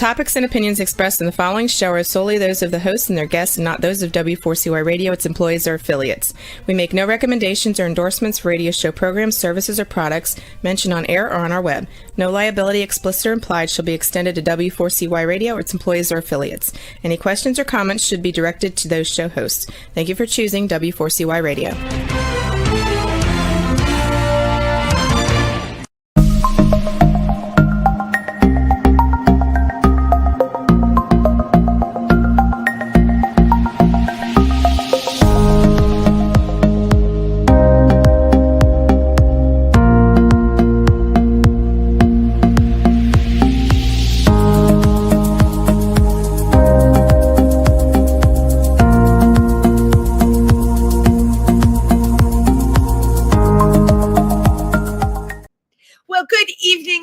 topics and opinions expressed in the following show are solely those of the hosts and their guests and not those of W4CY Radio, its employees, or affiliates. We make no recommendations or endorsements for radio show programs, services, or products mentioned on air or on our web. No liability, explicit or implied, shall be extended to W4CY Radio or its employees or affiliates. Any questions or comments should be directed to those show hosts. Thank you for choosing W4CY Radio.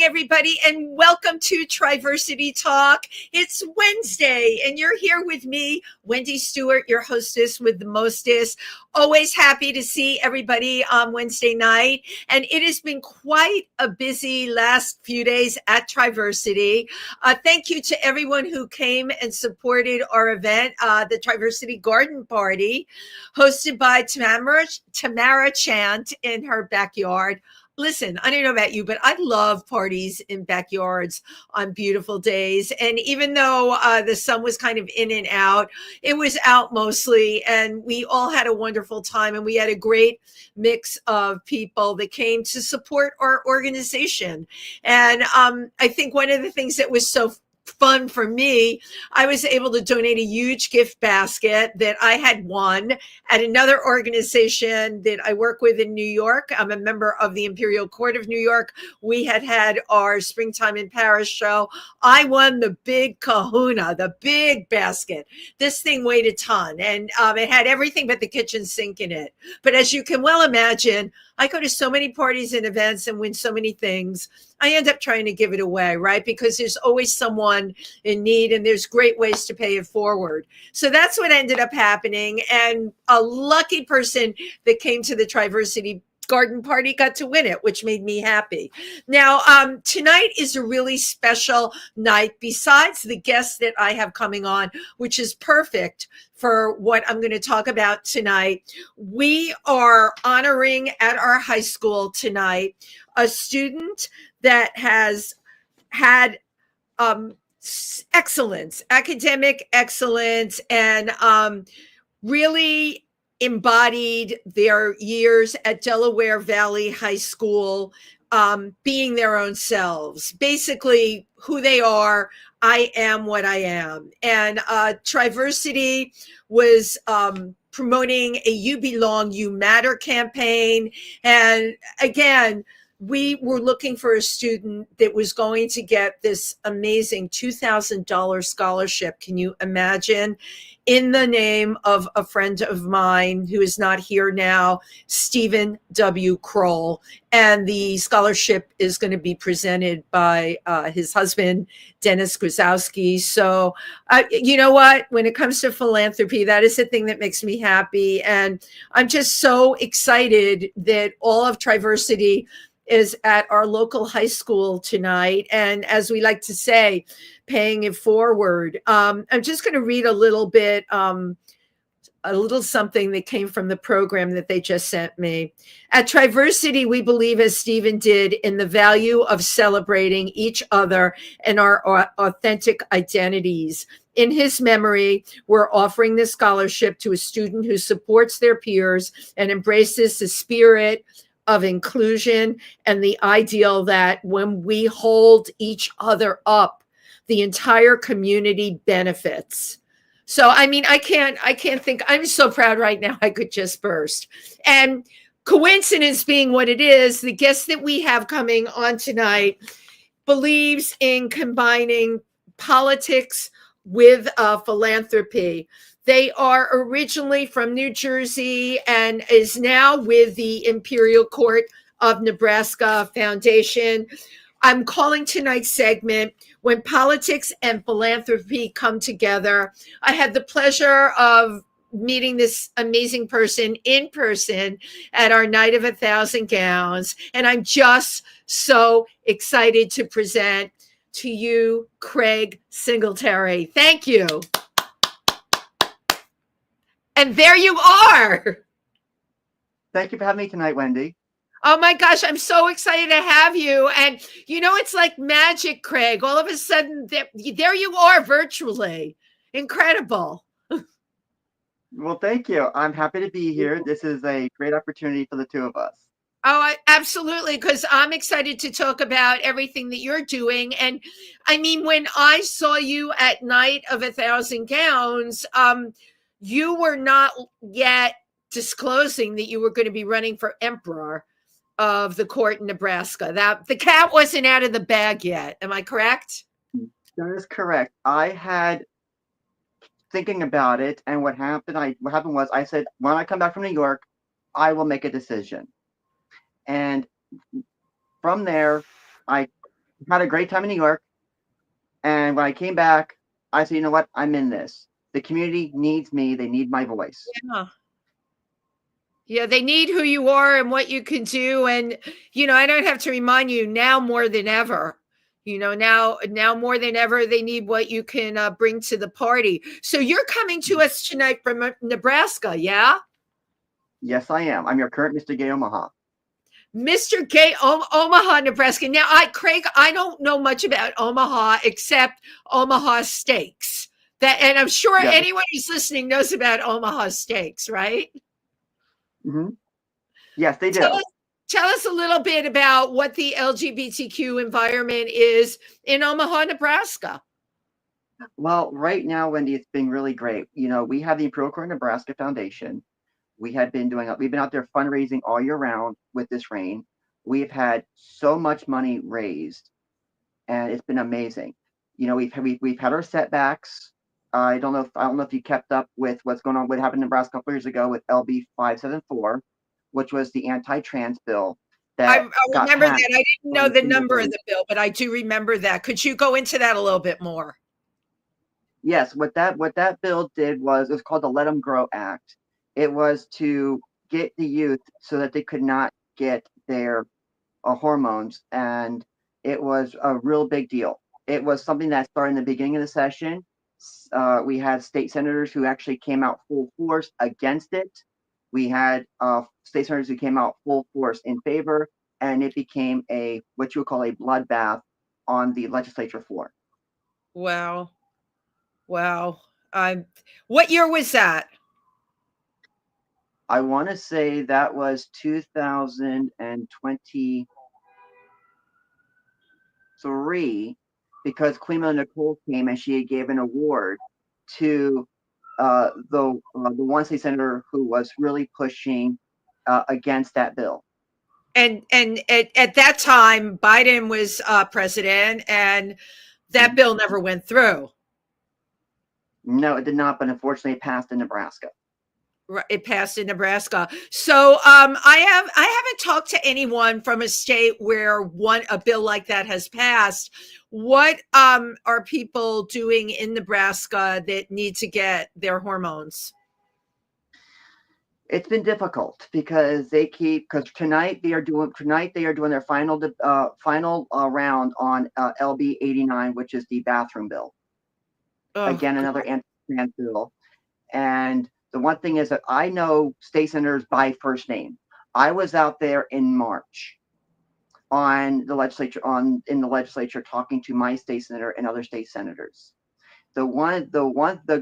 Everybody, and welcome to Triversity Talk. It's Wednesday, and you're here with me, Wendy Stewart, your hostess with the mostest. Always happy to see everybody on Wednesday night, and it has been quite a busy last few days at Triversity. Thank you to everyone who came and supported our event, the Triversity Garden Party, hosted by Tamara Chant in her backyard. Listen, I don't know about you, but I love parties in backyards on beautiful days. And even though the sun was kind of in and out, it was out mostly. And we all had a wonderful time. And we had a great mix of people that came to support our organization. And I think one of the things that was so fun for me, I was able to donate a huge gift basket that I had won at another organization that I work with in New York. I'm a member of the Imperial Court of New York. We had our Springtime in Paris show. I won the big kahuna, the big basket. This thing weighed a ton, and it had everything but the kitchen sink in it. But as you can well imagine, I go to so many parties and events and win so many things. I end up trying to give it away, right? Because there's always someone in need and there's great ways to pay it forward. So that's what ended up happening. And a lucky person that came to the Triversity Garden Party got to win it, which made me happy. Now, tonight is a really special night besides the guests that I have coming on, which is perfect for what I'm going to talk about tonight. We are honoring at our high school tonight a student that has had excellence, academic excellence, and really embodied their years at Delaware Valley High School, being their own selves, basically who they are. I am what I am. And Triversity was promoting a You Belong, You Matter campaign. And again, we were looking for a student that was going to get this amazing $2,000 scholarship. Can you imagine? In the name of a friend of mine who is not here now, Stephen W. Kroll. And the scholarship is going to be presented by his husband, Dennis Grozowski. So, you know what? When it comes to philanthropy, that is the thing that makes me happy. And I'm just so excited that all of Triversity is at our local high school tonight. And as we like to say, paying it forward. I'm just going to read a little bit, a little something that came from the program that they just sent me. At Triversity, we believe, as Stephen did, in the value of celebrating each other and our authentic identities. In his memory, we're offering this scholarship to a student who supports their peers and embraces the spirit of inclusion and the ideal that when we hold each other up, the entire community benefits. So, I mean, I can't think, I'm so proud right now, I could just burst. And coincidence being what it is, the guest that we have coming on tonight believes in combining politics with philanthropy. They are originally from New Jersey and is now with the Imperial Court of Nebraska Foundation. I'm calling tonight's segment When Politics and Philanthropy Come Together. I had the pleasure of meeting this amazing person in person at our Night of 1,000 Gowns. And I'm just so excited to present to you, Craig Singletary. Thank you. And there you are. Thank you for having me tonight, Wendy. Oh my gosh, I'm so excited to have you. And it's like magic, Craig. All of a sudden, there you are virtually. Incredible. Well, thank you. I'm happy to be here. This is a great opportunity for the two of us. Oh, absolutely. Because I'm excited to talk about everything that you're doing. And I mean, when I saw you at Night of 1,000 Gowns, you were not yet disclosing that you were going to be running for emperor of the court in Nebraska. That the cat wasn't out of the bag yet. Am I correct? That is correct. I had thinking about it, and what happened was I said, when I come back from New York, I will make a decision. And from there, I had a great time in New York. And when I came back, I said, you know what? I'm in this. The community needs me. They need my voice. Yeah. Yeah, they need who you are and what you can do. And, I don't have to remind you now more than ever, now more than ever, they need what you can bring to the party. So you're coming to us tonight from Nebraska, yeah? Yes, I am. I'm your current Mr. Gay Omaha. Mr. Gay, Omaha, Nebraska. Now, Craig, I don't know much about Omaha except Omaha steaks. And I'm sure anyone who's listening knows about Omaha steaks, right? Mm-hmm. Yes, they do. Tell us a little bit about what the LGBTQ environment is in Omaha, Nebraska. Well, right now, Wendy, it's been really great. We have the Imperial Court Nebraska Foundation. We've been out there fundraising all year round with this rain. We've had so much money raised, and it's been amazing. We've had our setbacks. I don't know if you kept up with what happened in Nebraska a couple years ago with LB 574, which was the anti-trans bill. I remember that. I didn't know the number of the bill, but I do remember that. Could you go into that a little bit more? Yes, what that bill did was, it was called the Let 'Em Grow Act. It was to get the youth so that they could not get their hormones, and it was a real big deal. It was something that started in the beginning of the session. We had state senators who actually came out full force against it. We had state senators who came out full force in favor, and it became what you would call a bloodbath on the legislature floor. Wow. What year was that? I want to say that was 2023, because Queen Nicole came and she gave an award to the one state senator who was really pushing against that bill. And at that time, Biden was president, and that bill never went through. No, it did not, but unfortunately, it passed in Nebraska. It passed in Nebraska. So I haven't talked to anyone from a state where a bill like that has passed. What are people doing in Nebraska that need to get their hormones? It's been difficult because tonight they are doing their final round on LB 89, which is the bathroom bill. Again, another anti-trans bill. And the one thing is that I know state senators by first name. I was out there in March in the legislature talking to my state senator and other state senators. The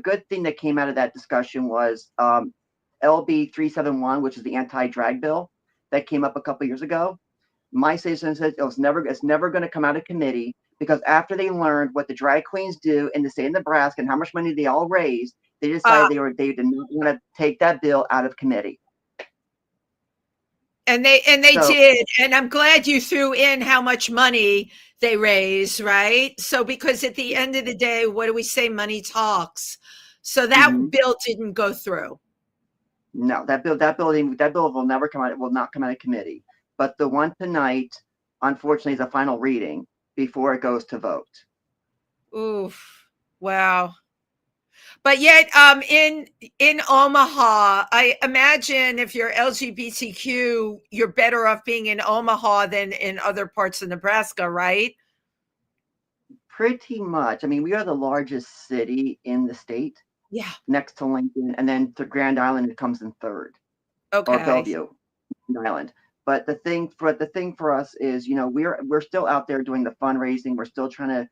good thing that came out of that discussion was LB 371, which is the anti-drag bill that came up a couple years ago. My state senator said it's never going to come out of committee, because after they learned what the drag queens do in the state of Nebraska and how much money they all raised, they decided they did not want to take that bill out of committee. And they did. And I'm glad you threw in how much money they raise, right? So, because at the end of the day, what do we say? Money talks. So that bill didn't go through. No, that bill will never come out. It will not come out of committee. But the one tonight, unfortunately, is a final reading before it goes to vote. Oof! Wow. But yet, in Omaha, I imagine if you're LGBTQ, you're better off being in Omaha than in other parts of Nebraska, right? Pretty much. I mean, we are the largest city in the state, Yeah. next to Lincoln, and then to Grand Island, it comes in third, or Okay. Bellevue Island. But the thing for us is, we're still out there doing the fundraising. We're still trying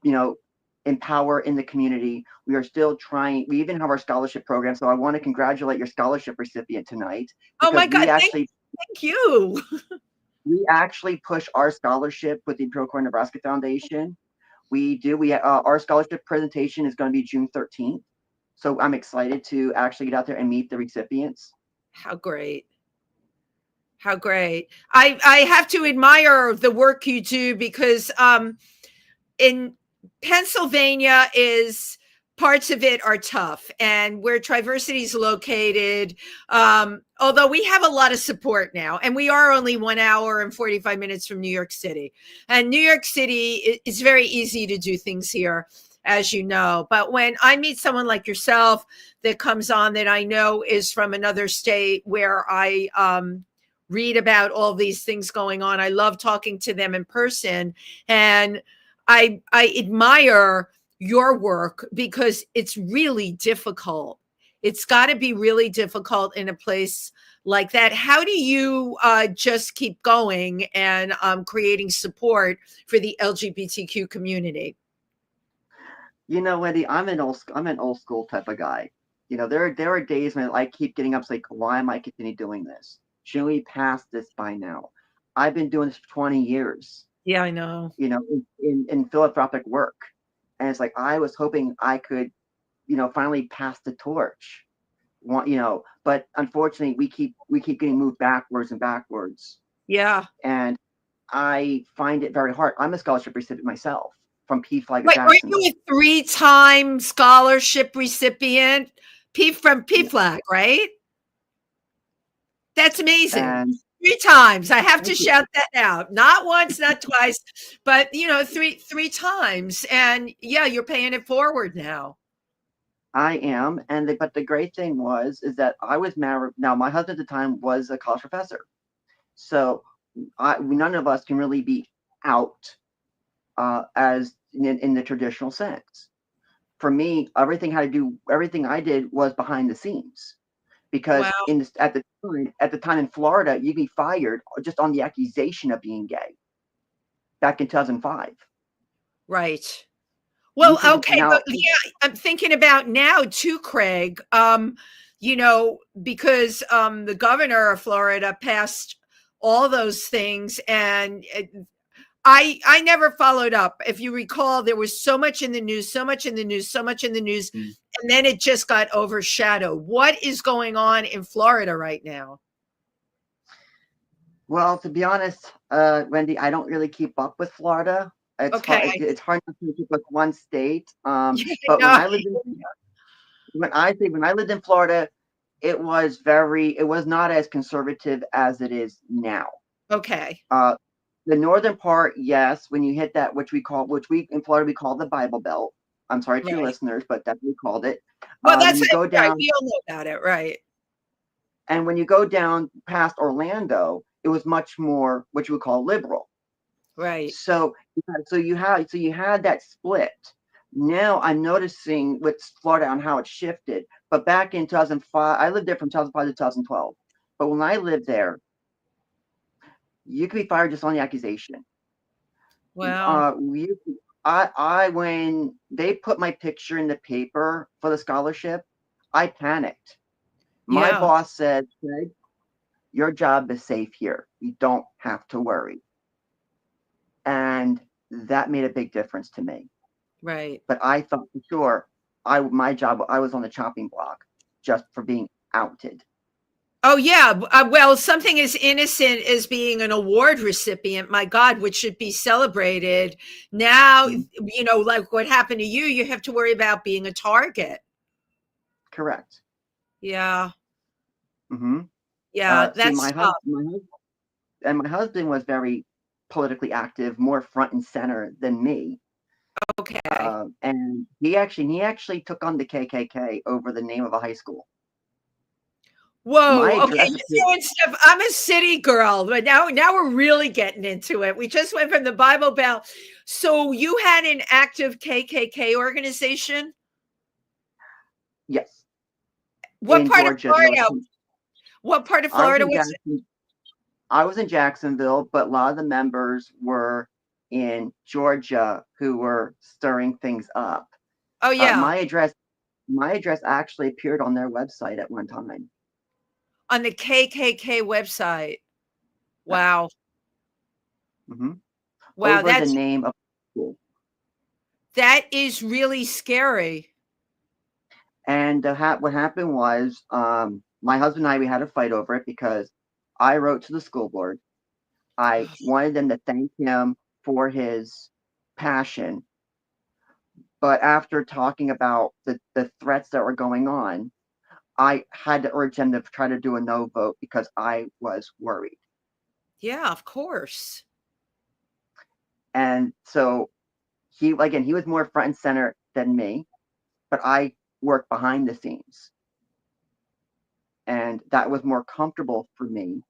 to, empower in the community. We are still trying. We even have our scholarship program. So I want to congratulate your scholarship recipient tonight, Oh my because God! Thank you. we actually push our scholarship with the Imperial Corps Nebraska Foundation. We do. Our scholarship presentation is going to be June 13th. So I'm excited to actually get out there and meet the recipients. How great. How great. I have to admire the work you do, because in Pennsylvania is parts of it are tough, and where Triversity is located, although we have a lot of support now, and we are only 1 hour and 45 minutes from New York City, and New York City, it's very easy to do things here, as you know. But when I meet someone like yourself that comes on that I know is from another state where I read about all these things going on, I love talking to them in person, and I admire your work, because it's really difficult. It's got to be really difficult in a place like that. How do you just keep going and creating support for the LGBTQ community? Wendy, I'm an old school type of guy. There are days when I keep getting up, like, why am I continue doing this? Shouldn't we pass this by now? I've been doing this for 20 years. Yeah, I know. In philanthropic work, and it's like I was hoping I could, finally pass the torch. But unfortunately, we keep getting moved backwards and backwards. Yeah. And I find it very hard. I'm a scholarship recipient myself from PFLAG. Wait, are you a 3-time scholarship recipient? From PFLAG, right? That's amazing. And 3 times. I have to shout that out. Not once, not twice, but three times. And yeah, you're paying it forward now. I am, but the great thing is that I was married. Now, my husband at the time was a college professor, so none of us can really be out as in the traditional sense. For me, everything I did was behind the scenes, because Wow. at the time in Florida, you'd be fired just on the accusation of being gay. Back in 2005. Right. Well, okay, now. but yeah, I'm thinking about now too, Craig. Because the governor of Florida passed all those things, and I never followed up. If you recall, there was so much in the news, so much in the news, so much in the news, and then it just got overshadowed. What is going on in Florida right now? Well, to be honest, Wendy, I don't really keep up with Florida. It's Okay. hard. It's hard to keep with one state. But No. when I lived in Florida, it was not as conservative as it is now. Okay. The northern part, yes, when you hit that, which we in Florida we call the Bible Belt. I'm sorry to your listeners, but that's what we called it. Well, that's you go down. Right. We all know about it, right? And when you go down past Orlando, it was much more what you would call liberal. Right. So you had that split. Now I'm noticing with Florida on how it shifted. But back in 2005, I lived there from 2005 to 2012. But when I lived there, you could be fired just on the accusation. Wow. When they put my picture in the paper for the scholarship, I panicked. My boss said, Craig, your job is safe here. You don't have to worry. And that made a big difference to me. Right. But I thought for sure I was on the chopping block just for being outed. Oh, yeah. Well, something as innocent as being an award recipient, my God, which should be celebrated. Now, like what happened to you have to worry about being a target. Correct. Yeah. Mm-hmm. Yeah, that's my husband was very politically active, more front and center than me. Okay. And he actually took on the KKK over the name of a high school. Whoa. Okay, address you're throwing stuff. I'm a city girl, but now we're really getting into it. We just went from the Bible Belt. So you had an active KKK organization? Yes, What in part of Georgia. Florida? What part of I was Florida in was it? Jackson. I was in Jacksonville, but a lot of the members were in Georgia who were stirring things up. Oh yeah, My address actually appeared on their website at one time. on the KKK website. Wow. Hmm. Wow, Over the name of school. that is really scary. And what happened was, my husband and I, we had a fight over it because I wrote to the school board. I wanted them to thank him for his passion. But after talking about the threats that were going on, I had to urge them to try to do a no vote because I was worried. Yeah, of course. And so he was more front and center than me, but I worked behind the scenes. And that was more comfortable for me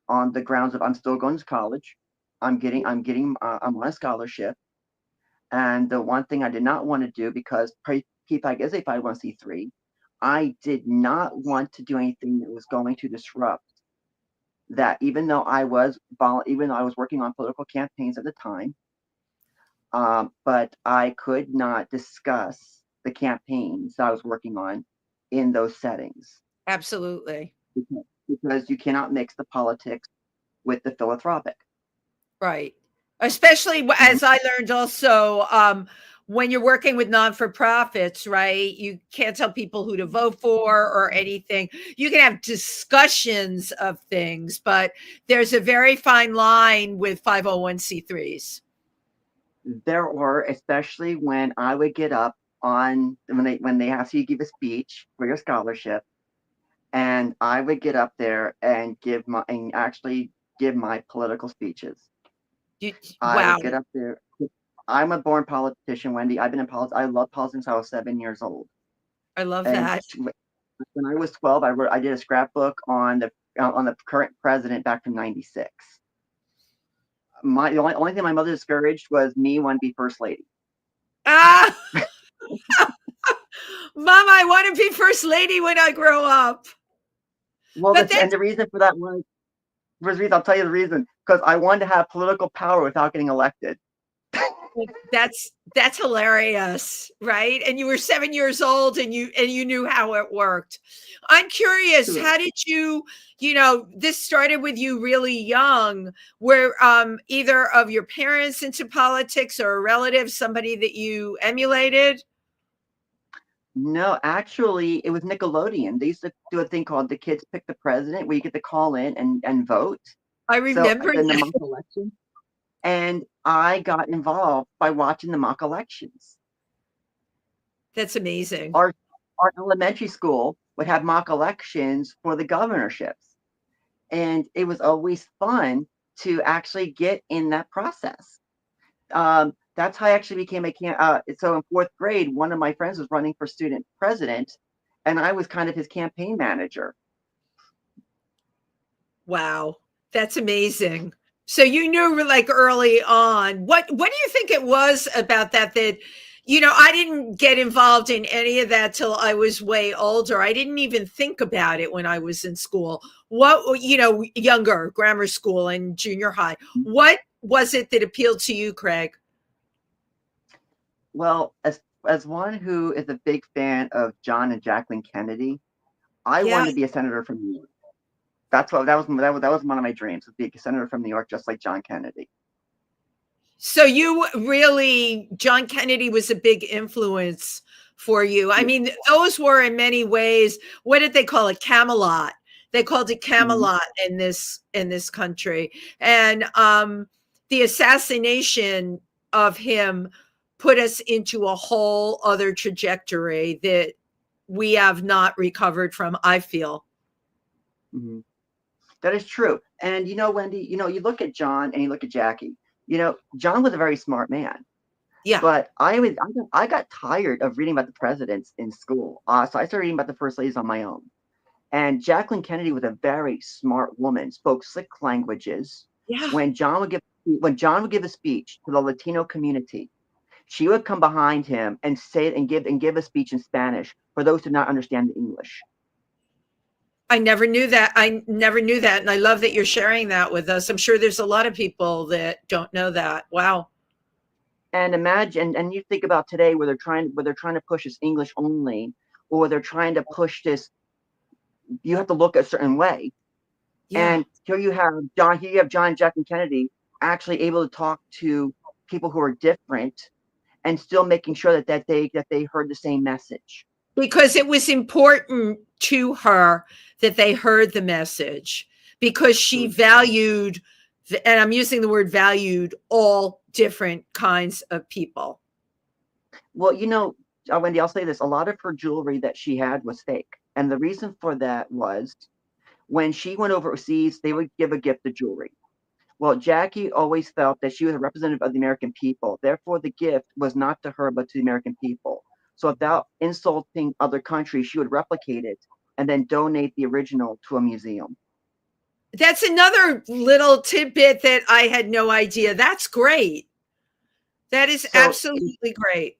on the grounds of I'm still going to college. I'm on a scholarship. And the one thing I did not want to do, because PPAC is a 501c3, I did not want to do anything that was going to disrupt that. Even though I was working on political campaigns at the time, but I could not discuss the campaigns that I was working on in those settings Absolutely. because you cannot mix the politics with the philanthropic. Right. Especially Mhm. as I learned also, when you're working with non-for-profits, right? You can't tell people who to vote for or anything. You can have discussions of things, but there's a very fine line with 501c3s. There were, especially when I would get up on when they ask you to give a speech for your scholarship, and I would get up there and actually give my political speeches. I Wow. would get up there. I'm a born politician, Wendy. I've been in politics. I love politics since I was 7 years old. I love And that. when I was 12, I did a scrapbook on the current president back from '96. The only thing my mother discouraged was me wanting to be first lady. Ah, Mom, I want to be first lady when I grow up. Well, But and the reason for that I'll tell you the reason, because I wanted to have political power without getting elected. that's hilarious, right? And you were 7 years old and you knew how it worked. I'm curious, Sure. how did this started with you really young, where either of your parents into politics or a relative, somebody that you emulated? No, actually, it was Nickelodeon. They used to do a thing called The Kids Pick the President, where you get to call in and vote. I So remember in the that. mock election, and I got involved by watching the mock elections. That's amazing. Our elementary school would have mock elections for the governorships, and it was always fun to actually get in that process. That's how I actually became so in fourth grade, one of my friends was running for student president, and I was kind of his campaign manager. Wow, that's amazing. So you knew like early on. What do you think it was about that I didn't get involved in any of that till I was way older. I didn't even think about it when I was in school. What younger, grammar school and junior high. What was it that appealed to you, Craig? Well, as one who is a big fan of John and Jacqueline Kennedy, I Yeah. wanted to be a senator from New York. That was one of my dreams, was be a senator from New York, just like John Kennedy. So John Kennedy was a big influence for you. I mean, those were in many ways, what did they call it? Camelot. They called it Camelot in this country. And the assassination of him put us into a whole other trajectory that we have not recovered from, I feel. Mm-hmm. That is true. And Wendy, you look at John and you look at Jackie. John was a very smart man. Yeah. But I got tired of reading about the presidents in school. So I started reading about the first ladies on my own. And Jacqueline Kennedy was a very smart woman, spoke 6 languages. Yeah. When John would give a speech to the Latino community, she would come behind him and say it and give a speech in Spanish for those who did not understand the English. I never knew that. And I love that you're sharing that with us. I'm sure there's a lot of people that don't know that. Wow. And imagine, and you think about today where they're trying to push this English only, or they're trying to push this, you have to look a certain way. Yeah. And here you have John and Jacqueline Kennedy actually able to talk to people who are different and still making sure that they heard the same message. Because it was important to her that they heard the message, because she valued, and I'm using the word valued, all different kinds of people. Well, Wendy, I'll say this. A lot of her jewelry that she had was fake. And the reason for that was when she went overseas, they would give a gift of jewelry. Well, Jackie always felt that she was a representative of the American people. Therefore, the gift was not to her, but to the American people. So without insulting other countries, she would replicate it and then donate the original to a museum. That's another little tidbit that I had no idea. That's great. That is absolutely great.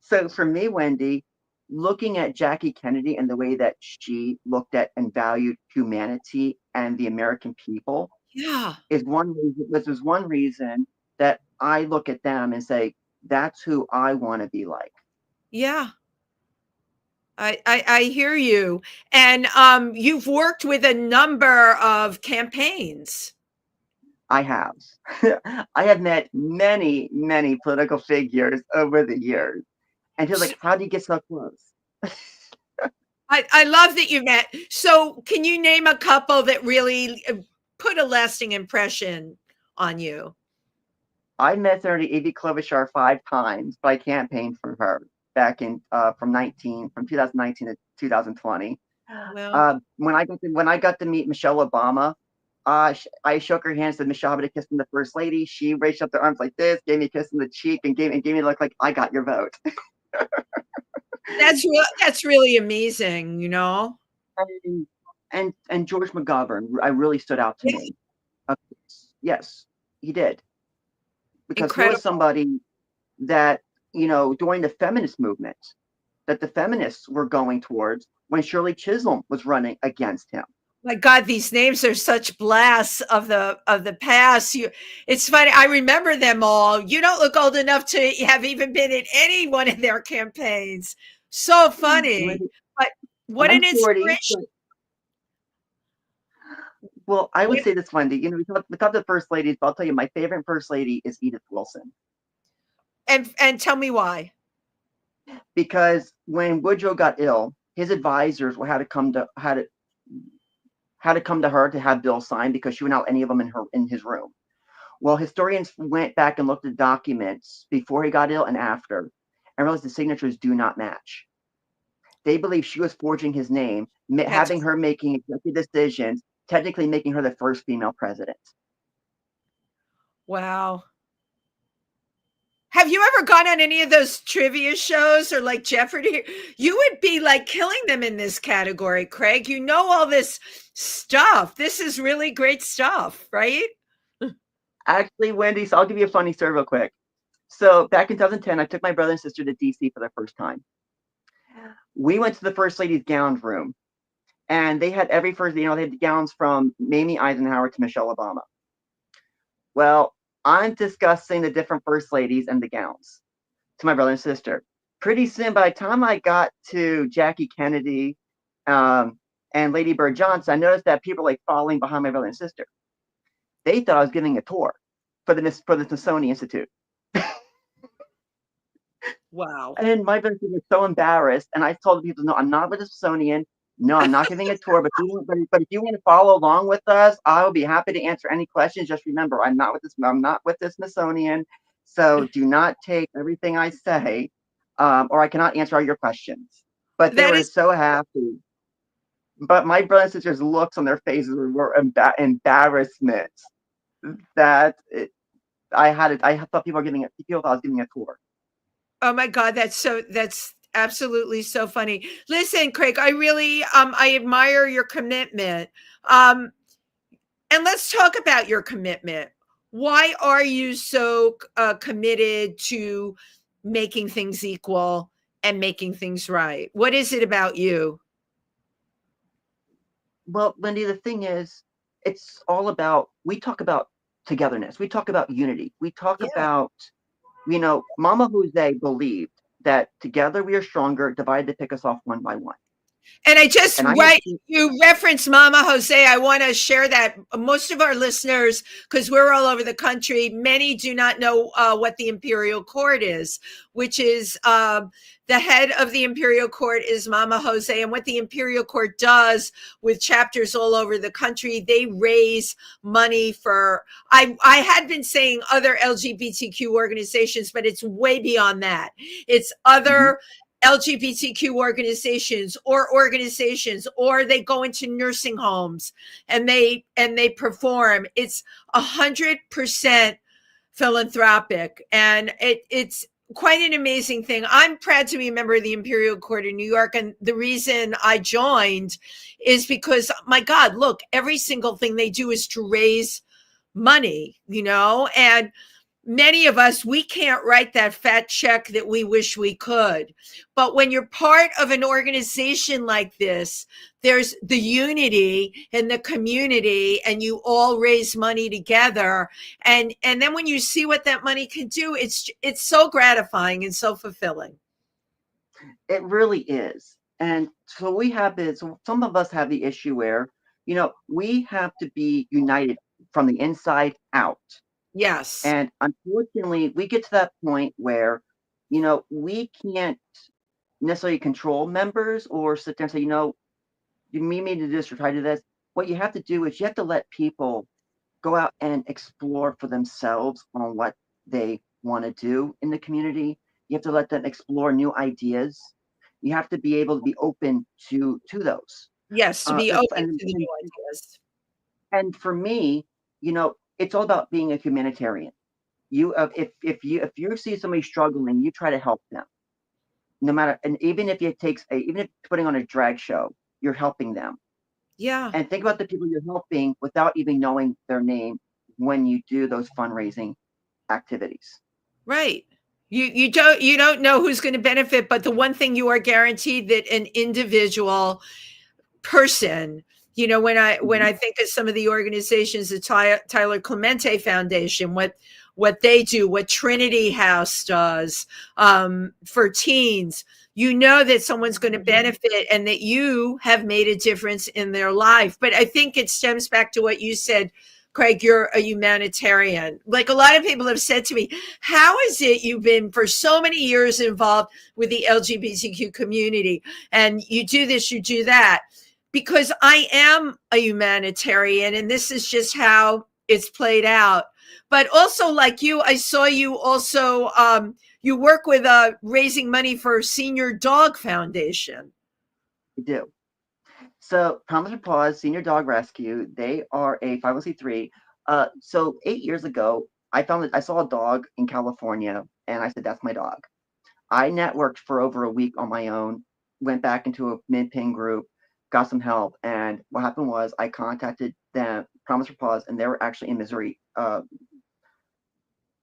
So for me, Wendy, looking at Jackie Kennedy and the way that she looked at and valued humanity and the American people, yeah, is one reason. This is one reason that I look at them and say, that's who I want to be like. Yeah. I hear you. And you've worked with a number of campaigns. I have. I have met many, many political figures over the years. And he was like, how do you get so close? I love that you met. So can you name a couple that really put a lasting impression on you? I met Senator Amy Klobuchar 5 times, but I campaigned for her back in from 2019 to 2020. Well, When I got to meet Michelle Obama, I shook her hand, said, Michelle, I'm going to kiss the first lady. She raised up their arms like this, gave me a kiss on the cheek, and gave me a look like, I got your vote. that's really amazing, And George McGovern, I really stood out to me. Yes, he did. Because incredible. he was somebody that, during the feminist movement, that the feminists were going towards when Shirley Chisholm was running against him. My God, these names are such blasts of the past. It's funny. I remember them all. You don't look old enough to have even been in any one of their campaigns. So funny. But what an inspiration. Well, I would say this, Wendy. We talked the first ladies, but I'll tell you, my favorite first lady is Edith Wilson. And tell me why. Because when Woodrow got ill, his advisors had to come to her to have bills signed because she wouldn't allow any of them in his room. Well, historians went back and looked at documents before he got ill and after, and realized the signatures do not match. They believe she was forging his name, having her making executive decisions, technically making her the first female president. Wow. Have you ever gone on any of those trivia shows or like Jeopardy? You would be like killing them in this category, Craig. You know all this stuff. This is really great stuff, right? Actually, Wendy, so I'll give you a funny story real quick. So back in 2010, I took my brother and sister to DC for the first time. We went to the First Lady's gown room, and they had they had gowns from Mamie Eisenhower to Michelle Obama. Well, I'm discussing the different first ladies and the gowns to my brother and sister. Pretty soon, by the time I got to Jackie Kennedy and Lady Bird Johnson, I noticed that people were like following behind my brother and sister. They thought I was giving a tour for the Smithsonian Institute. Wow. And my brother was so embarrassed, and I told the people, no, I'm not with the Smithsonian. No, I'm not giving a tour, but if you want to follow along with us, I will be happy to answer any questions. Just remember, I'm not with the Smithsonian, so do not take everything I say, or I cannot answer all your questions. But they were so happy. But my brother and sister's looks on their faces were embarrassment that I thought people thought I was giving a tour. Oh my God, that's absolutely so funny. Listen, Craig, I really I admire your commitment. Um, and let's talk about your commitment. Why are you so committed to making things equal and making things right? What is it about you? Well, Lindy, the thing is, it's all about, we talk about togetherness. We talk about unity. We talk Yeah. about, Mama Jose believed that together we are stronger, divided they pick us off one by one. And I just And I have seen, you referenced Mama Jose. I want to share that. Most of our listeners, because we're all over the country, many do not know what the Imperial Court is, which is the head of the Imperial Court is Mama Jose. And what the Imperial Court does with chapters all over the country, they raise money for, I had been saying other LGBTQ organizations, but it's way beyond that. It's other LGBTQ organizations, or they go into nursing homes and they perform. It's 100% philanthropic, and it's quite an amazing thing. I'm proud to be a member of the Imperial Court in New York, and the reason I joined is because, my God, look, every single thing they do is to raise money, and many of us, we can't write that fat check that we wish we could. But when you're part of an organization like this, there's the unity in the community, and you all raise money together. And then when you see what that money can do, it's so gratifying and so fulfilling. it really is. And so some of us have the issue where, we have to be united from the inside out. Yes. And unfortunately, we get to that point where, we can't necessarily control members or sit there and say, you need me to do this or try to do this. What you have to do is you have to let people go out and explore for themselves on what they want to do in the community. You have to let them explore new ideas. You have to be able to be open to those. Yes, to be open and, to the new ideas. and for me, it's all about being a humanitarian. If you see somebody struggling, you try to help them. No matter, and even if putting on a drag show, you're helping them. Yeah. And think about the people you're helping without even knowing their name when you do those fundraising activities. Right. You don't know who's going to benefit, but the one thing you are guaranteed, that an individual person, when I think of some of the organizations, the Tyler Clemente Foundation, what they do, what Trinity House does for teens, that someone's going to benefit and that you have made a difference in their life. But I think it stems back to what you said, Craig. You're a humanitarian. Like, a lot of people have said to me, how is it you've been for so many years involved with the LGBTQ community, and you do this, you do that? Because I am a humanitarian, and this is just how it's played out. But also, like you, I saw you also, you work with raising money for Senior Dog Foundation. We do. So Promise for Paws Senior Dog Rescue, they are a 501c3. So 8 years ago, I saw a dog in California, and I said, that's my dog. I networked for over a week on my own, went back into a mid-ping group, got some help, and what happened was I contacted them, Promise for Paws, and they were actually in Missouri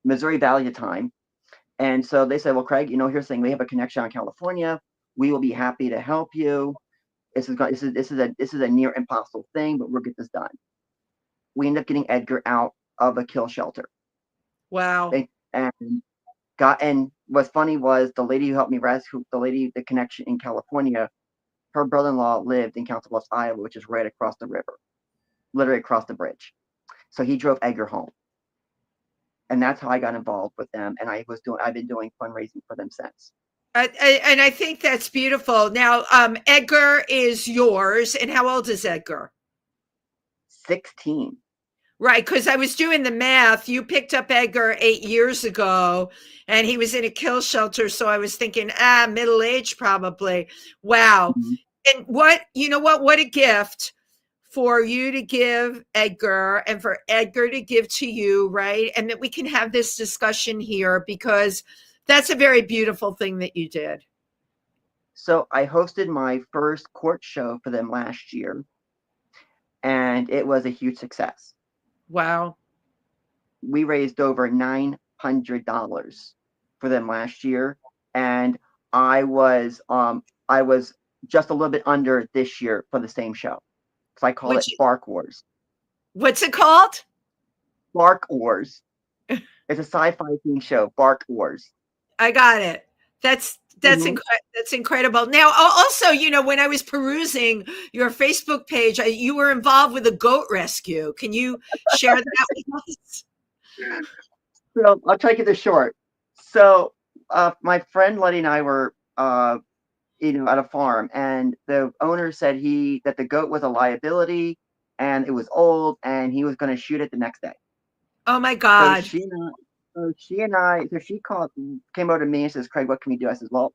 Valley at the time. And so they said, well, Craig, here's the thing, we have a connection in California. We will be happy to help you. This is a near impossible thing, but we'll get this done. We ended up getting Edgar out of a kill shelter. Wow. And what's funny was the lady who helped me rescue the connection in California, her brother-in-law lived in Council Bluffs, Iowa, which is right across the river, literally across the bridge. So he drove Edgar home. And that's how I got involved with them. And I've been doing fundraising for them since. And I think that's beautiful. Now, Edgar is yours. And how old is Edgar? 16. Right, because I was doing the math. You picked up Edgar 8 years ago, and he was in a kill shelter. So I was thinking, middle age probably. Wow. Mm-hmm. And what a gift for you to give Edgar, and for Edgar to give to you, right? And that we can have this discussion here, because that's a very beautiful thing that you did. So I hosted my first court show for them last year, and it was a huge success. Wow. We raised over $900 for them last year, and I was just a little bit under this year for the same show. So I call it Bark Wars. What's it called? Bark Wars. It's a sci-fi themed show, Bark Wars. I got it. That's incredible. Now, also, when I was perusing your Facebook page, you were involved with a goat rescue. Can you share that with us? So I'll try to get this short. So my friend Letty and I were, at a farm, and the owner said that the goat was a liability, and it was old, and he was going to shoot it the next day. Oh my God! So she came over to me and says, "Craig, what can we do?" I said, "Well,"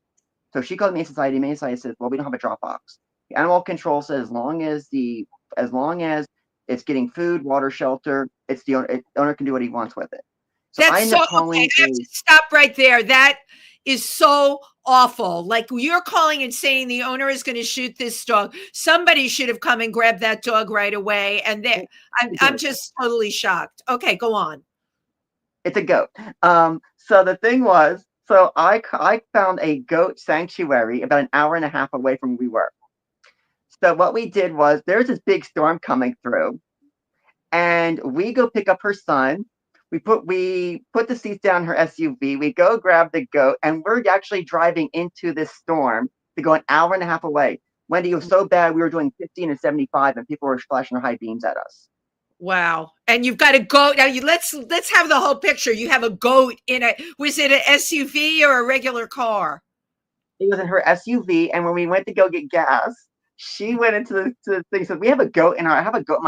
so she called Humane Society. Humane Society says, "Well, we don't have a drop box." The animal control says, as long as it's getting food, water, shelter, the owner can do what he wants with it. So I have to stop right there. That is so awful. Like, you're calling and saying the owner is going to shoot this dog. Somebody should have come and grabbed that dog right away. And I'm just totally shocked. Okay, go on. It's a goat. So the thing was, I found a goat sanctuary about an hour and a half away from where we were. So what we did was, there's this big storm coming through, and we go pick up her son. We put the seats down in her SUV. We go grab the goat, and we're actually driving into this storm to go an hour and a half away. Wendy, it was so bad, we were doing 15 and 75, and people were flashing their high beams at us. Wow. And you've got a goat. Now let's have the whole picture. You have a goat was it an SUV or a regular car? It was in her SUV, and when we went to go get gas, she went into the thing, said, "We have a goat, and I have a goat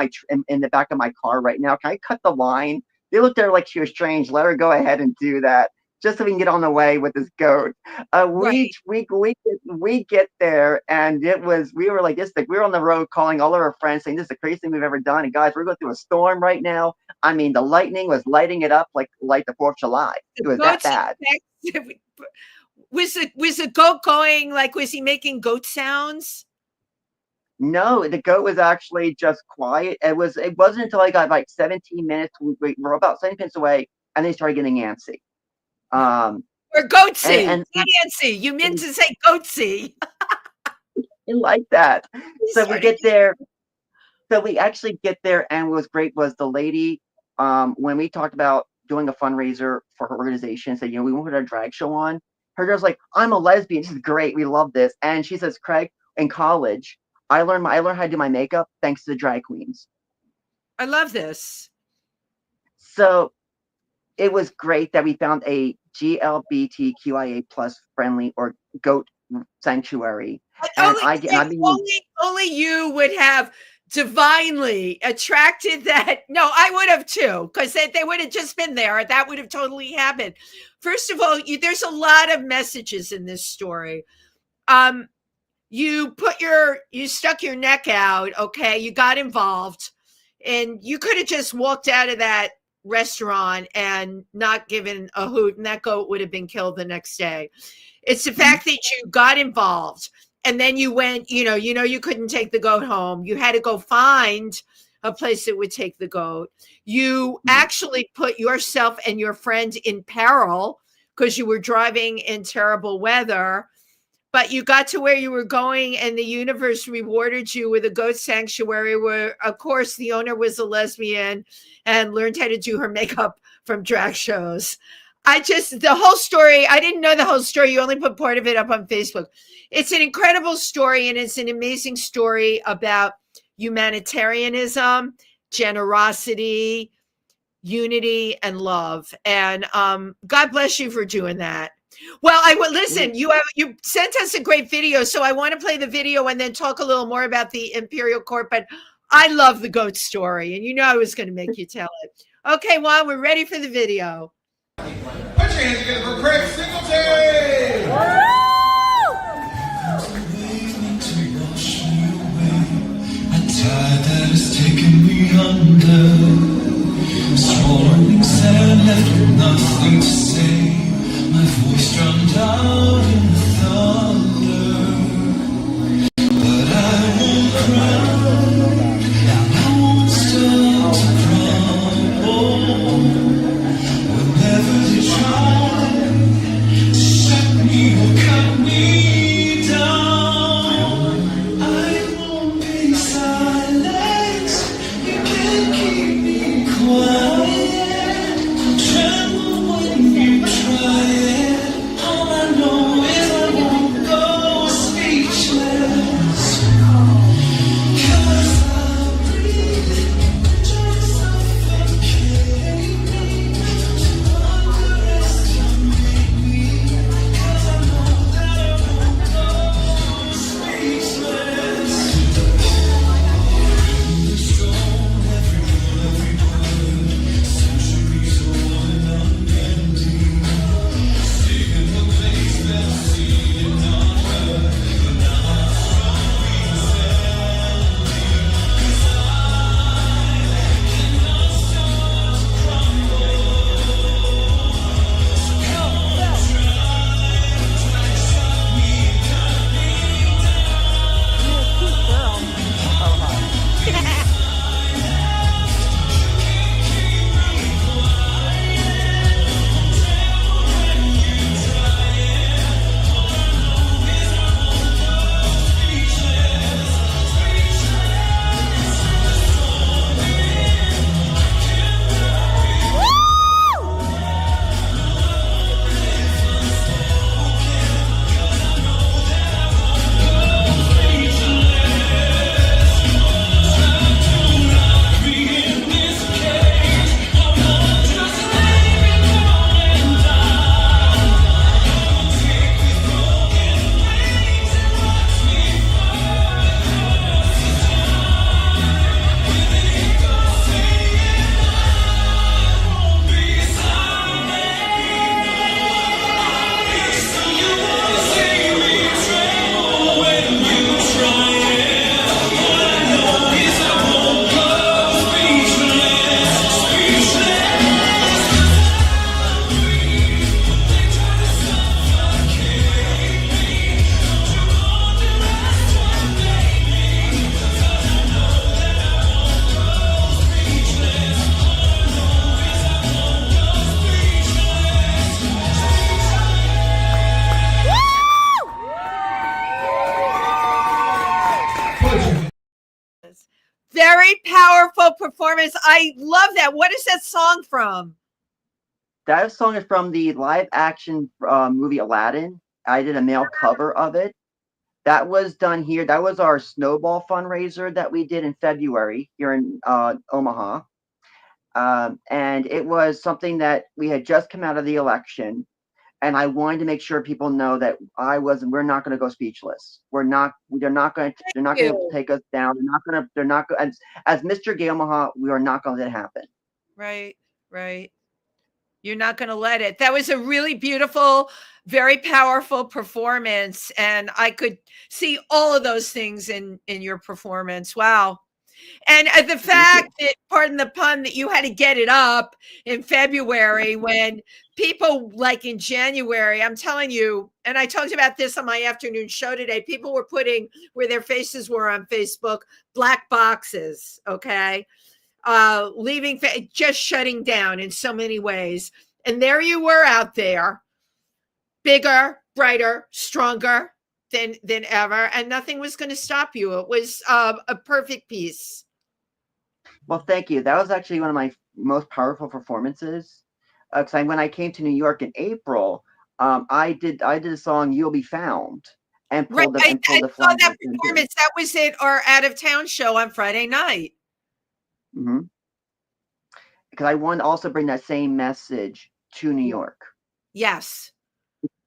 in the back of my car right now. Can I cut the line?" They looked at her like she was strange. Let her go ahead and do that, just so we can get on the way with this goat. We get there, and we were like this. Like, we were on the road calling all of our friends, saying, "This is the craziest thing we've ever done." And guys, we're going through a storm right now. I mean, the lightning was lighting it up like the 4th of July. It was that bad. Was the goat going, like, was he making goat sounds? No, the goat was actually just quiet. It wasn't until I got like 17 minutes. We were about 17 minutes away, and they started getting antsy. Or goatsy, not antsy. You meant to say goatsy. I like that. So we get there. So we actually get there, and what was great was the lady, when we talked about doing a fundraiser for her organization, said, we want to put a drag show on. Her girl's like, "I'm a lesbian. This is great. We love this." And she says, "Craig, in college, I learned how to do my makeup thanks to the drag queens." I love this. So it was great that we found a GLBTQIA+ friendly or goat sanctuary. And only you would have divinely attracted that. No, I would have too, because they would have just been there. That would have totally happened. First of all, there's a lot of messages in this story. You stuck your neck out. Okay. You got involved, and you could have just walked out of that restaurant and not given a hoot, and that goat would have been killed the next day. It's the fact that you got involved, and then you went, you couldn't take the goat home. You had to go find a place that would take the goat. You actually put yourself and your friend in peril because you were driving in terrible weather. But you got to where you were going, and the universe rewarded you with a goat sanctuary where, of course, the owner was a lesbian and learned how to do her makeup from drag shows. The whole story, I didn't know the whole story. You only put part of it up on Facebook. It's an incredible story, and it's an amazing story about humanitarianism, generosity, unity, and love. And God bless you for doing that. Well, listen, you sent us a great video, so I want to play the video and then talk a little more about the Imperial Court, but I love the goat story, and I was going to make you tell it. Okay, Juan, we're ready for the video. Put your hands together for Craig Singletary! A tide that has taken me under. Swallowing sand left with nothing to say. My voice drowned out in the thunder. Very powerful performance. I love that. What is that song from? That song is from the live action movie Aladdin. I did a male cover of it. That was done here. That was our snowball fundraiser that we did in February here in Omaha. And it was something that we had just come out of the election. And I wanted to make sure people know that we're not going to go speechless. They're not going to take us down. They're not going, as Mr. Gay Omaha, we are not going to let it happen. Right, right. You're not going to let it. That was a really beautiful, very powerful performance. And I could see all of those things in your performance. Wow. And the fact that, pardon the pun, that you had to get it up in February when people like in January, I'm telling you, and I talked about this on my afternoon show today, people were putting where their faces were on Facebook, black boxes, okay? Leaving, just shutting down in so many ways. And there you were out there, bigger, brighter, stronger than ever, and nothing was going to stop you. It was a perfect piece. Well, thank you. That was actually one of my most powerful performances. Because when I came to New York in April, I did a song "You'll Be Found" and pulled the saw that performance. That was at our out of town show on Friday night. Mm-hmm. Because I wanted to also bring that same message to New York. Yes.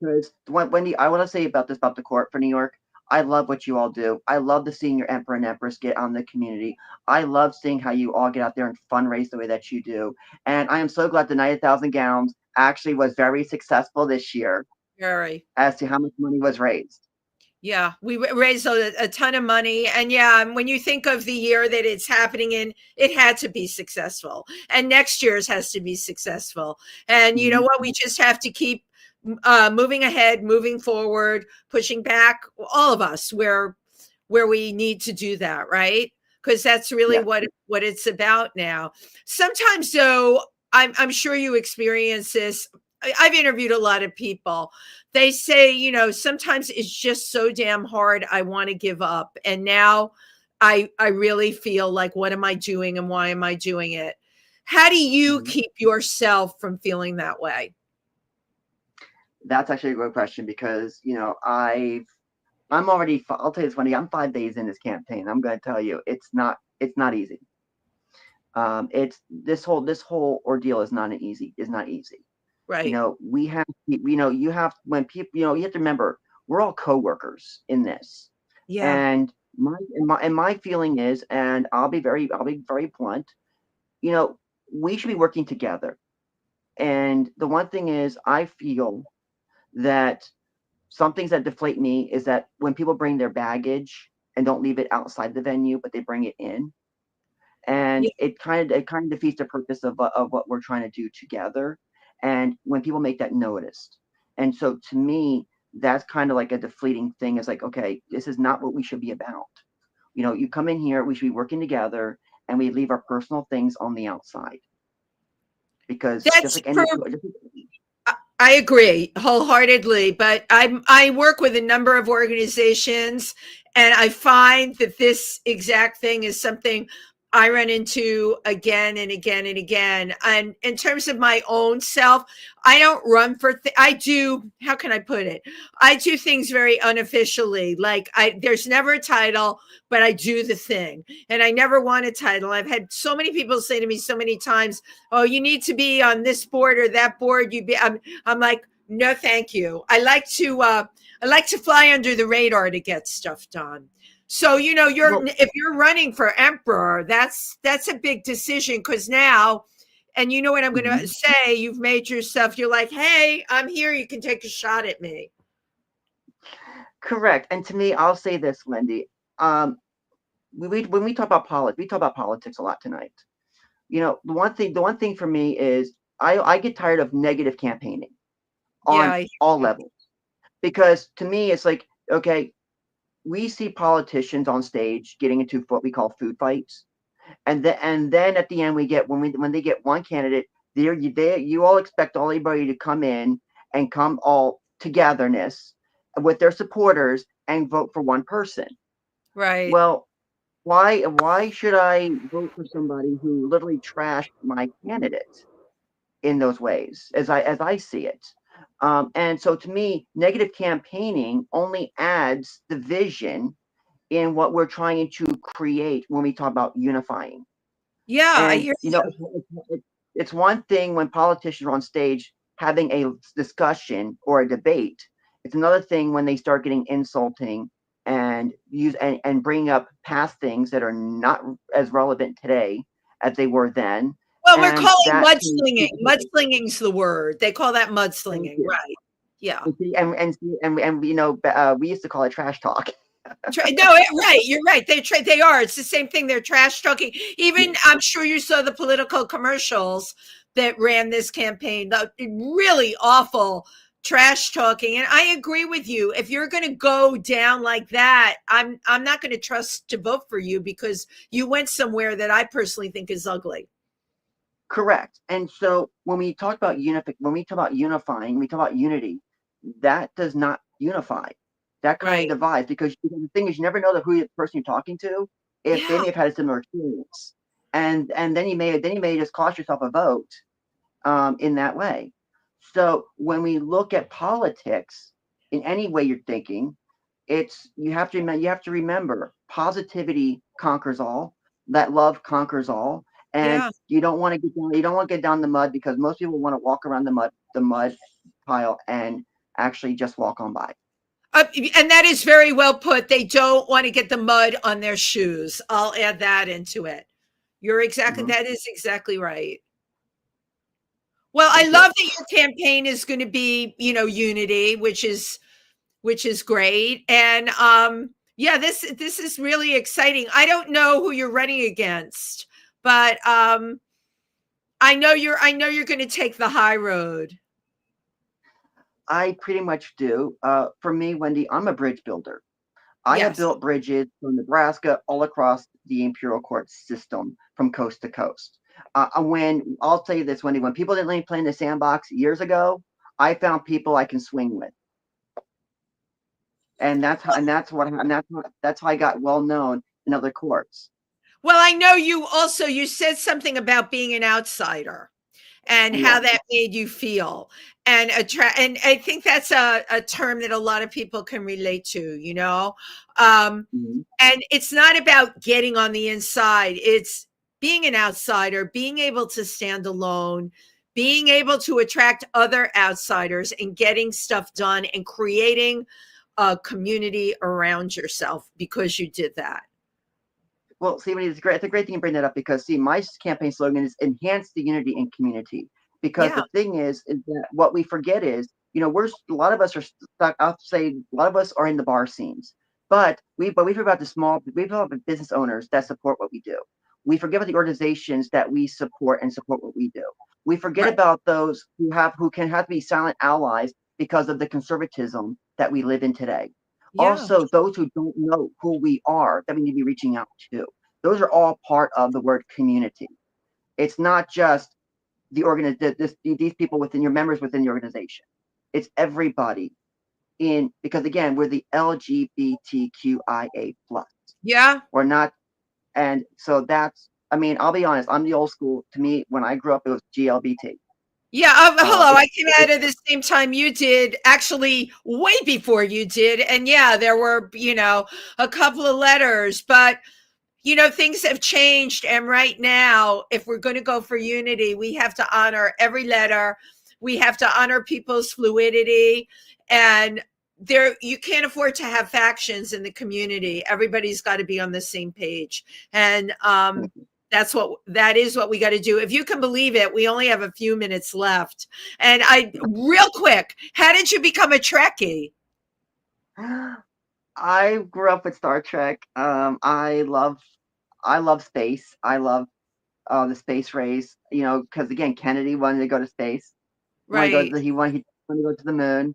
Because Wendy, I want to say about the court for New York. I love what you all do. I love to seeing your Emperor and Empress get on the community. I love seeing how you all get out there and fundraise the way that you do. And I am so glad the Night 1,000 Gowns actually was very successful this year. Very. As to how much money was raised. Yeah, we raised a ton of money. And yeah, when you think of the year that it's happening in, it had to be successful. And next year's has to be successful. And you know what? We just have to keep moving ahead, moving forward, pushing back, all of us where we need to do that, right? Because that's really what it's about now. Sometimes, though, I'm sure you experience this. I've interviewed a lot of people. They say, you know, sometimes it's just so damn hard. I want to give up. And now I really feel like, what am I doing and why am I doing it? How do you keep yourself from feeling that way? That's actually a good question because, you know, I'll tell you it's funny. I'm 5 days in this campaign. I'm going to tell you, it's not easy. It's this whole ordeal is not easy. Right. You know, you have to remember we're all coworkers in this. Yeah. And my feeling is, and I'll be very blunt, you know, we should be working together. And the one thing is, I feel that some things that deflate me is that when people bring their baggage and don't leave it outside the venue, but they bring it in, and it kind of defeats the purpose of what we're trying to do together. And when people make that noticed, and so to me, that's kind of like a deflating thing. It's like, okay, this is not what we should be about. You know, you come in here, we should be working together, and we leave our personal things on the outside. Because that's true. I agree wholeheartedly, but I work with a number of organizations, and I find that this exact thing is something I run into again and again and again. And in terms of my own self, I don't run for, I do, how can I put it? I do things very unofficially. Like there's never a title, but I do the thing. And I never want a title. I've had so many people say to me so many times, oh, you need to be on this board or that board. I'm like, no, thank you. I like to fly under the radar to get stuff done. So, you know, if you're running for emperor, that's a big decision, because now, and you know what I'm going to say, you've made yourself, you're like, hey, I'm here. You can take a shot at me. Correct. And to me, I'll say this, Wendy. When we talk about politics, we talk about politics a lot tonight. You know, the one thing for me is I get tired of negative campaigning on all levels, because to me, it's like, okay, we see politicians on stage getting into what we call food fights, and then at the end we get when they get one candidate, you all expect everybody to come in and come all togetherness with their supporters and vote for one person. Right. Well, why should I vote for somebody who literally trashed my candidate in those ways, as I see it? And so to me, negative campaigning only adds division in what we're trying to create when we talk about unifying. Yeah, I And hear you you. know, it's one thing when politicians are on stage having a discussion or a debate. It's another thing when they start getting insulting and bring up past things that are not as relevant today as they were then. Well, we're And calling that can mudslinging. Mudslinging's the word. They call that thank mudslinging, you. right? Yeah. And we used to call it trash talk. No, right. You're right. They are. It's the same thing. They're trash talking. Even I'm sure you saw the political commercials that ran this campaign. The really awful trash talking. And I agree with you. If you're going to go down like that, I'm not going to trust to vote for you because you went somewhere that I personally think is ugly. Correct. And so when we talk about when we talk about unifying, we talk about unity, that does not unify. That kind Right. of divides because the thing is, you never know who the person you're talking to, if they Yeah. may have had a similar experience, and then you may just cost yourself a vote in that way. So when we look at politics, in any way you're thinking, it's you have to remember positivity conquers all, that love conquers all, and Yeah. you don't want to get down the mud because most people want to walk around the mud pile and actually just walk on by. And that is very well put. They don't want to get the mud on their shoes. I'll add that into it. Mhm. That is exactly right. Well, I Thank you. love that your campaign is going to be, unity, which is great. And yeah, this is really exciting. I don't know who you're running against, but I know you're going to take the high road. I pretty much do. For me, Wendy, I'm a bridge builder. I have Yes. built bridges from Nebraska all across the imperial court system from coast to coast. When I'll tell you this, Wendy, when people didn't let me play in the sandbox years ago, I found people I can swing with, and that's how I got well known in other courts. Well, I know you said something about being an outsider and how Yeah. that made you feel. And I think that's a term that a lot of people can relate to. Mhm. And it's not about getting on the inside. It's being an outsider, being able to stand alone, being able to attract other outsiders and getting stuff done and creating a community around yourself because you did that. Well, see, Wendy, it's great. It's a great thing you bring that up because, see, my campaign slogan is enhance the unity in community. Because Yeah. the thing is that what we forget is, a lot of us are stuck. I'll say a lot of us are in the bar scenes, but we forget about we forget about the business owners that support what we do. We forget about the organizations that we support and support what we do. We forget Right. about those who can have to be silent allies because of the conservatism that we live in today. Yeah. Also, those who don't know who we are that we need to be reaching out to. Those are all part of the word community. It's not just these people within your members within the organization. It's everybody because again, we're the LGBTQIA plus. Yeah. We're not, and so I mean, I'll be honest, I'm the old school. To me, when I grew up, it was GLBT. Yeah, hello. It's I came out at the same time you did, actually, way before you did. And yeah, there were, a couple of letters, but things have changed. And right now, if we're going to go for unity, we have to honor every letter. We have to honor people's fluidity. And you can't afford to have factions in the community. Everybody's got to be on the same page. And that is what we got to do. If you can believe it, we only have a few minutes left. And real quick, how did you become a Trekkie? I grew up with Star Trek. I love space. I love the space race. Because again, Kennedy wanted to go to space. Right. He wanted to go to the moon.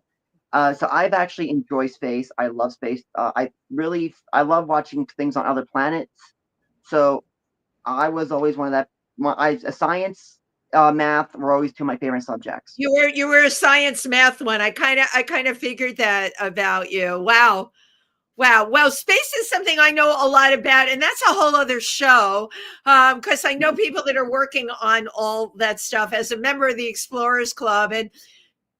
So I've actually enjoyed space. I love space. I love watching things on other planets. So I was always one of that. Science, math were always two of my favorite subjects. You were a science math one. I kind of figured that about you. Wow. Wow. Well, space is something I know a lot about, and that's a whole other show. Because I know people that are working on all that stuff as a member of the Explorers Club. And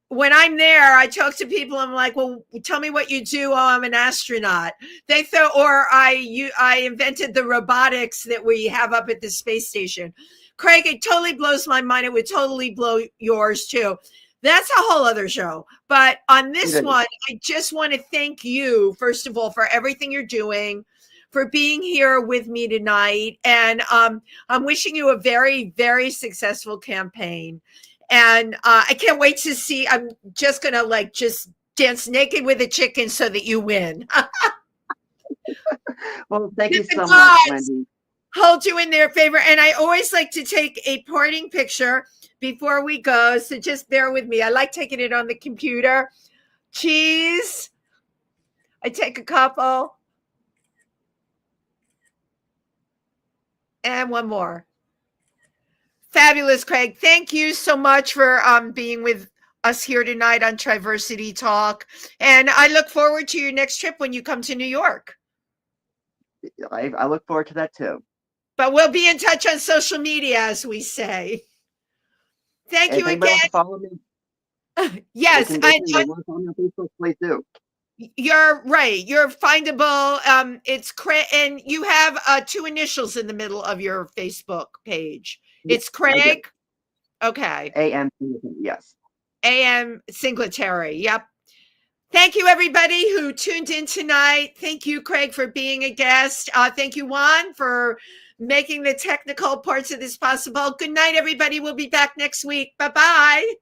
when I'm there, I talk to people. I'm like, well, tell me what you do. Oh, I'm an astronaut. They thought, or I invented the robotics that we have up at the space station. Craig, it totally blows my mind. It would totally blow yours too. That's a whole other show. But on this one, I just want to thank you, first of all, for everything you're doing, for being here with me tonight. And I'm wishing you a very, very successful campaign. And I can't wait to see. I'm just going to just dance naked with a chicken so that you win. Well, thank you so much, Wendy. Hold you in their favor. And I always like to take a parting picture before we go. So just bear with me. I like taking it on the computer. Cheese. I take a couple. And one more. Fabulous, Craig. Thank you so much for being with us here tonight on Triversity Talk. And I look forward to your next trip when you come to New York. I look forward to that too. But we'll be in touch on social media, as we say. Thank you again. Follow me. Yes, please do. You're right. You're findable. It's Craig, and you have 2 initials in the middle of your Facebook page. It's Craig. Okay. AM, yes. AM Singletary. Yep. Thank you, everybody who tuned in tonight. Thank you, Craig, for being a guest. Thank you, Juan, for making the technical parts of this possible. Good night, everybody. We'll be back next week. Bye-bye.